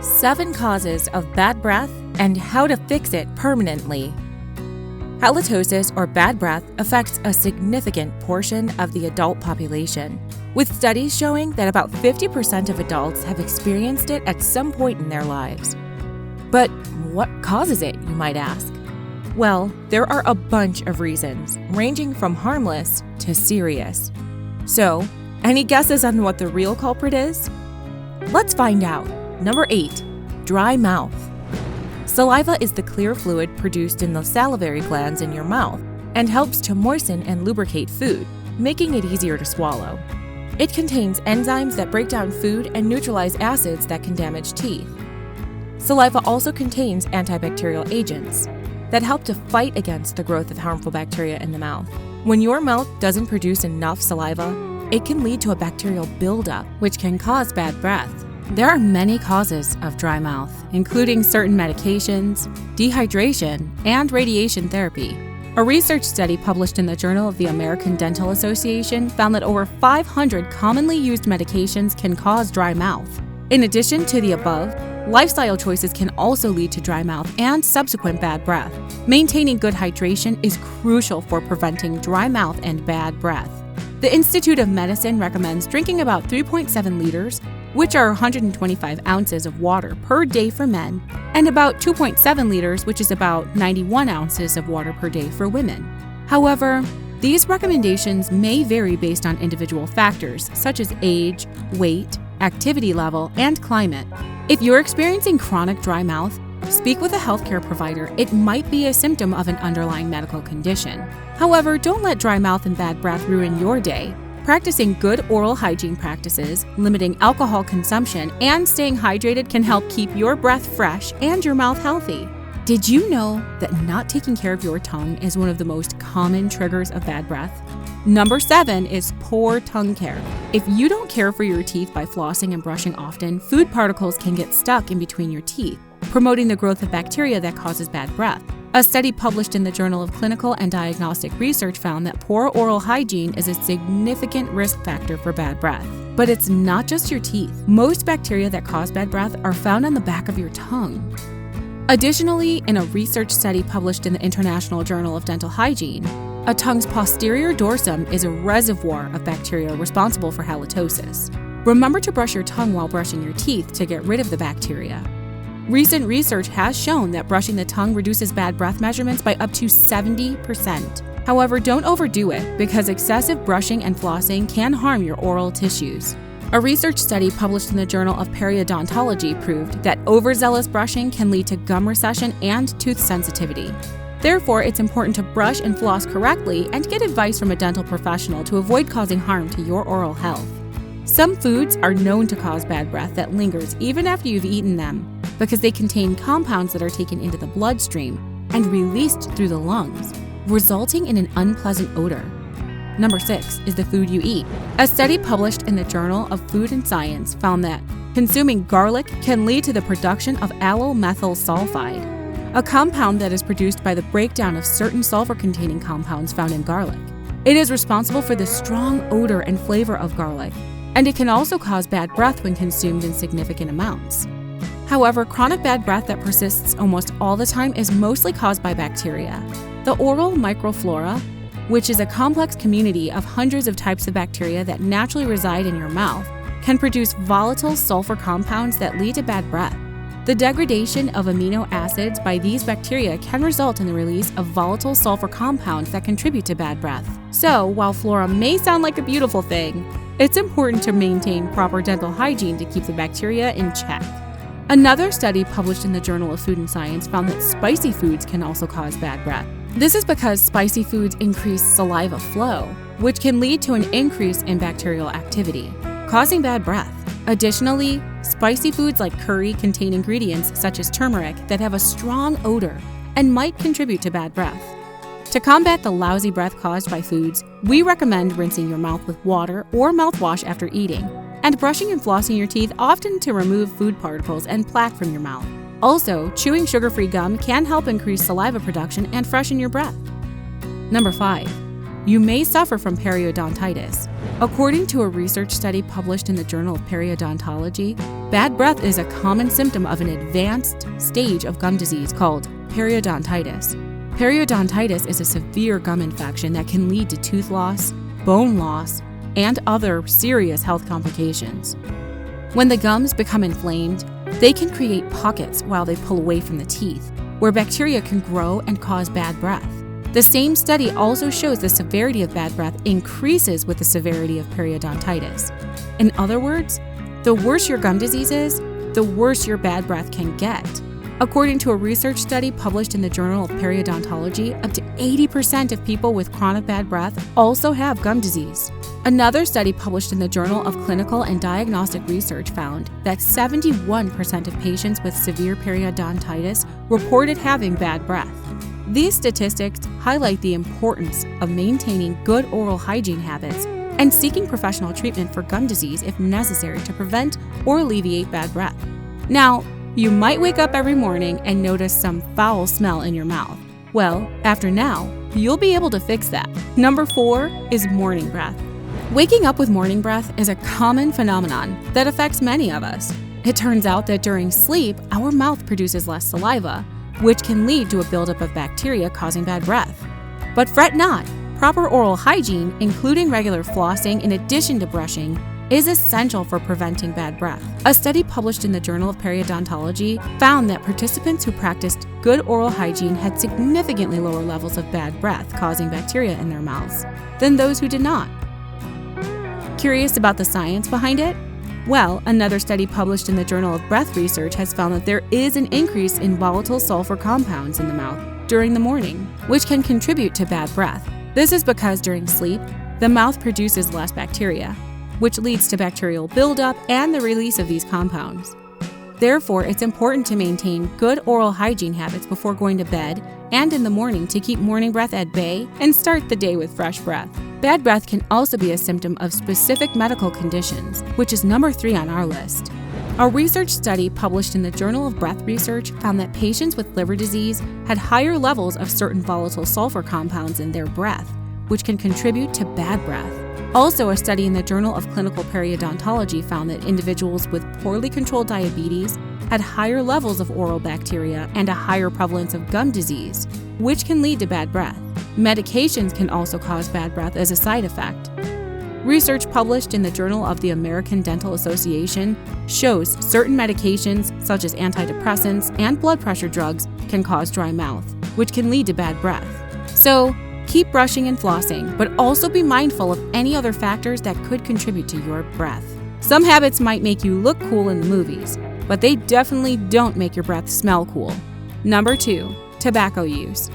7 causes of bad breath and how to fix it permanently. Halitosis or bad breath affects a significant portion of the adult population, with studies showing that about 50% of adults have experienced it at some point in their lives. But what causes it, you might ask? Well, there are a bunch of reasons, ranging from harmless to serious. So, any guesses on what the real culprit is? Let's find out. Number 8. Dry mouth. Saliva is the clear fluid produced in the salivary glands in your mouth and helps to moisten and lubricate food, making it easier to swallow. It contains enzymes that break down food and neutralize acids that can damage teeth. Saliva also contains antibacterial agents that help to fight against the growth of harmful bacteria in the mouth. When your mouth doesn't produce enough saliva, it can lead to a bacterial buildup, which can cause bad breath. There are many causes of dry mouth, including certain medications, dehydration, and radiation therapy. A research study published in the Journal of the American Dental Association found that over 500 commonly used medications can cause dry mouth. In addition to the above, lifestyle choices can also lead to dry mouth and subsequent bad breath. Maintaining good hydration is crucial for preventing dry mouth and bad breath. The Institute of Medicine recommends drinking about 3.7 liters, which are 125 ounces of water per day for men, and about 2.7 liters, which is about 91 ounces of water per day for women. However, these recommendations may vary based on individual factors such as age, weight, activity level, and climate. If you're experiencing chronic dry mouth, speak with a healthcare provider. It might be a symptom of an underlying medical condition. However, don't let dry mouth and bad breath ruin your day. Practicing good oral hygiene practices, limiting alcohol consumption, and staying hydrated can help keep your breath fresh and your mouth healthy. Did you know that not taking care of your tongue is one of the most common triggers of bad breath? Number 7 is poor tongue care. If you don't care for your teeth by flossing and brushing often, food particles can get stuck in between your teeth, promoting the growth of bacteria that causes bad breath. A study published in the Journal of Clinical and Diagnostic Research found that poor oral hygiene is a significant risk factor for bad breath. But it's not just your teeth. Most bacteria that cause bad breath are found on the back of your tongue. Additionally, in a research study published in the International Journal of Dental Hygiene, a tongue's posterior dorsum is a reservoir of bacteria responsible for halitosis. Remember to brush your tongue while brushing your teeth to get rid of the bacteria. Recent research has shown that brushing the tongue reduces bad breath measurements by up to 70%. However, don't overdo it because excessive brushing and flossing can harm your oral tissues. A research study published in the Journal of Periodontology proved that overzealous brushing can lead to gum recession and tooth sensitivity. Therefore, it's important to brush and floss correctly and get advice from a dental professional to avoid causing harm to your oral health. Some foods are known to cause bad breath that lingers even after you've eaten them because they contain compounds that are taken into the bloodstream and released through the lungs, resulting in an unpleasant odor. Number 6 is the food you eat. A study published in the Journal of Food and Science found that consuming garlic can lead to the production of allyl-methyl sulfide, a compound that is produced by the breakdown of certain sulfur-containing compounds found in garlic. It is responsible for the strong odor and flavor of garlic, and it can also cause bad breath when consumed in significant amounts. However, chronic bad breath that persists almost all the time is mostly caused by bacteria. The oral microflora, which is a complex community of hundreds of types of bacteria that naturally reside in your mouth, can produce volatile sulfur compounds that lead to bad breath. The degradation of amino acids by these bacteria can result in the release of volatile sulfur compounds that contribute to bad breath. So, while flora may sound like a beautiful thing, it's important to maintain proper dental hygiene to keep the bacteria in check. Another study published in the Journal of Food and Science found that spicy foods can also cause bad breath. This is because spicy foods increase saliva flow, which can lead to an increase in bacterial activity, causing bad breath. Additionally, spicy foods like curry contain ingredients such as turmeric that have a strong odor and might contribute to bad breath. To combat the lousy breath caused by foods, we recommend rinsing your mouth with water or mouthwash after eating, and brushing and flossing your teeth often to remove food particles and plaque from your mouth. Also, chewing sugar-free gum can help increase saliva production and freshen your breath. Number 5. you may suffer from periodontitis. According to a research study published in the Journal of Periodontology, bad breath is a common symptom of an advanced stage of gum disease called periodontitis. Periodontitis is a severe gum infection that can lead to tooth loss, bone loss, and other serious health complications. When the gums become inflamed, they can create pockets while they pull away from the teeth, where bacteria can grow and cause bad breath. The same study also shows the severity of bad breath increases with the severity of periodontitis. In other words, the worse your gum disease is, the worse your bad breath can get. According to a research study published in the Journal of Periodontology, up to 80% of people with chronic bad breath also have gum disease. Another study published in the Journal of Clinical and Diagnostic Research found that 71% of patients with severe periodontitis reported having bad breath. These statistics highlight the importance of maintaining good oral hygiene habits and seeking professional treatment for gum disease if necessary to prevent or alleviate bad breath. Now, you might wake up every morning and notice some foul smell in your mouth. Well, after now, you'll be able to fix that. Number 4 is morning breath. Waking up with morning breath is a common phenomenon that affects many of us. It turns out that during sleep, our mouth produces less saliva, which can lead to a buildup of bacteria causing bad breath. But fret not, proper oral hygiene, including regular flossing in addition to brushing, is essential for preventing bad breath. A study published in the Journal of Periodontology found that participants who practiced good oral hygiene had significantly lower levels of bad breath causing bacteria in their mouths than those who did not. Curious about the science behind it? Well, another study published in the Journal of Breath Research has found that there is an increase in volatile sulfur compounds in the mouth during the morning, which can contribute to bad breath. This is because during sleep, the mouth produces less bacteria, which leads to bacterial buildup and the release of these compounds. Therefore, it's important to maintain good oral hygiene habits before going to bed and in the morning to keep morning breath at bay and start the day with fresh breath. Bad breath can also be a symptom of specific medical conditions, which is number 3 on our list. A research study published in the Journal of Breath Research found that patients with liver disease had higher levels of certain volatile sulfur compounds in their breath, which can contribute to bad breath. Also, a study in the Journal of Clinical Periodontology found that individuals with poorly controlled diabetes had higher levels of oral bacteria and a higher prevalence of gum disease, which can lead to bad breath. Medications can also cause bad breath as a side effect. Research published in the Journal of the American Dental Association shows certain medications, such as antidepressants and blood pressure drugs, can cause dry mouth, which can lead to bad breath. So, keep brushing and flossing, but also be mindful of any other factors that could contribute to your breath. Some habits might make you look cool in the movies, but they definitely don't make your breath smell cool. Number 2, tobacco use.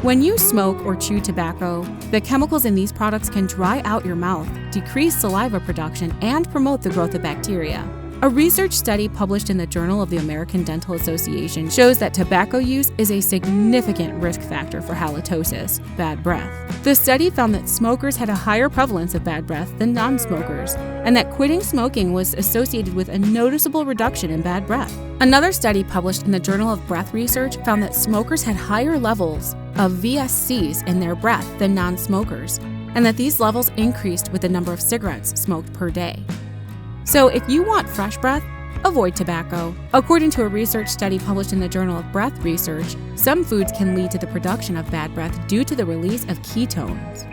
When you smoke or chew tobacco, the chemicals in these products can dry out your mouth, decrease saliva production, and promote the growth of bacteria. A research study published in the Journal of the American Dental Association shows that tobacco use is a significant risk factor for halitosis, bad breath. The study found that smokers had a higher prevalence of bad breath than non-smokers, and that quitting smoking was associated with a noticeable reduction in bad breath. Another study published in the Journal of Breath Research found that smokers had higher levels of VSCs in their breath than non-smokers, and that these levels increased with the number of cigarettes smoked per day. So if you want fresh breath, avoid tobacco. According to a research study published in the Journal of Breath Research, some foods can lead to the production of bad breath due to the release of ketones.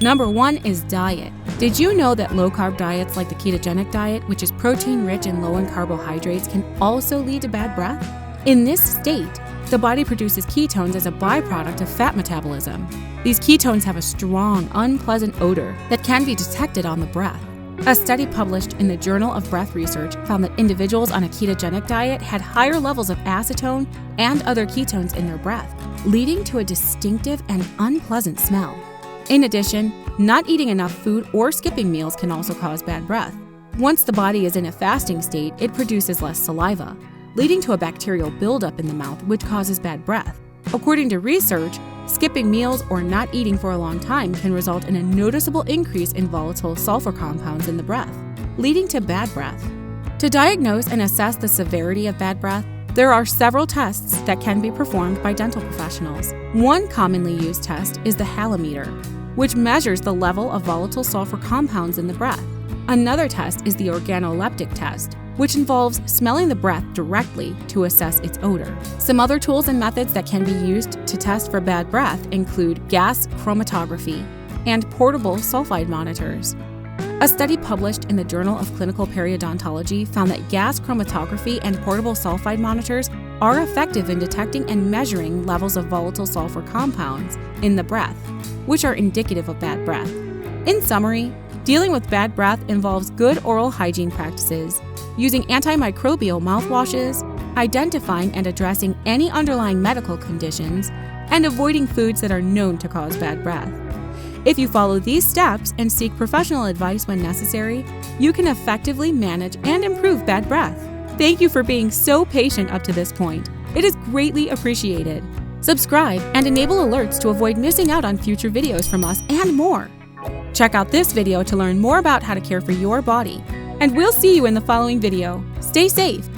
Number 1 is diet. Did you know that low-carb diets like the ketogenic diet, which is protein-rich and low in carbohydrates, can also lead to bad breath? In this state, the body produces ketones as a byproduct of fat metabolism. These ketones have a strong, unpleasant odor that can be detected on the breath. A study published in the Journal of Breath Research found that individuals on a ketogenic diet had higher levels of acetone and other ketones in their breath, leading to a distinctive and unpleasant smell. In addition, not eating enough food or skipping meals can also cause bad breath. Once the body is in a fasting state, it produces less saliva, leading to a bacterial buildup in the mouth, which causes bad breath. According to research, skipping meals or not eating for a long time can result in a noticeable increase in volatile sulfur compounds in the breath, leading to bad breath. To diagnose and assess the severity of bad breath, there are several tests that can be performed by dental professionals. One commonly used test is the halometer. which measures the level of volatile sulfur compounds in the breath. Another test is the organoleptic test, which involves smelling the breath directly to assess its odor. Some other tools and methods that can be used to test for bad breath include gas chromatography and portable sulfide monitors. A study published in the Journal of Clinical Periodontology found that gas chromatography and portable sulfide monitors are effective in detecting and measuring levels of volatile sulfur compounds in the breath, which are indicative of bad breath. In summary, dealing with bad breath involves good oral hygiene practices, using antimicrobial mouthwashes, identifying and addressing any underlying medical conditions, and avoiding foods that are known to cause bad breath. If you follow these steps and seek professional advice when necessary, you can effectively manage and improve bad breath. Thank you for being so patient up to this point. It is greatly appreciated. Subscribe and enable alerts to avoid missing out on future videos from us and more. Check out this video to learn more about how to care for your body. And we'll see you in the following video. Stay safe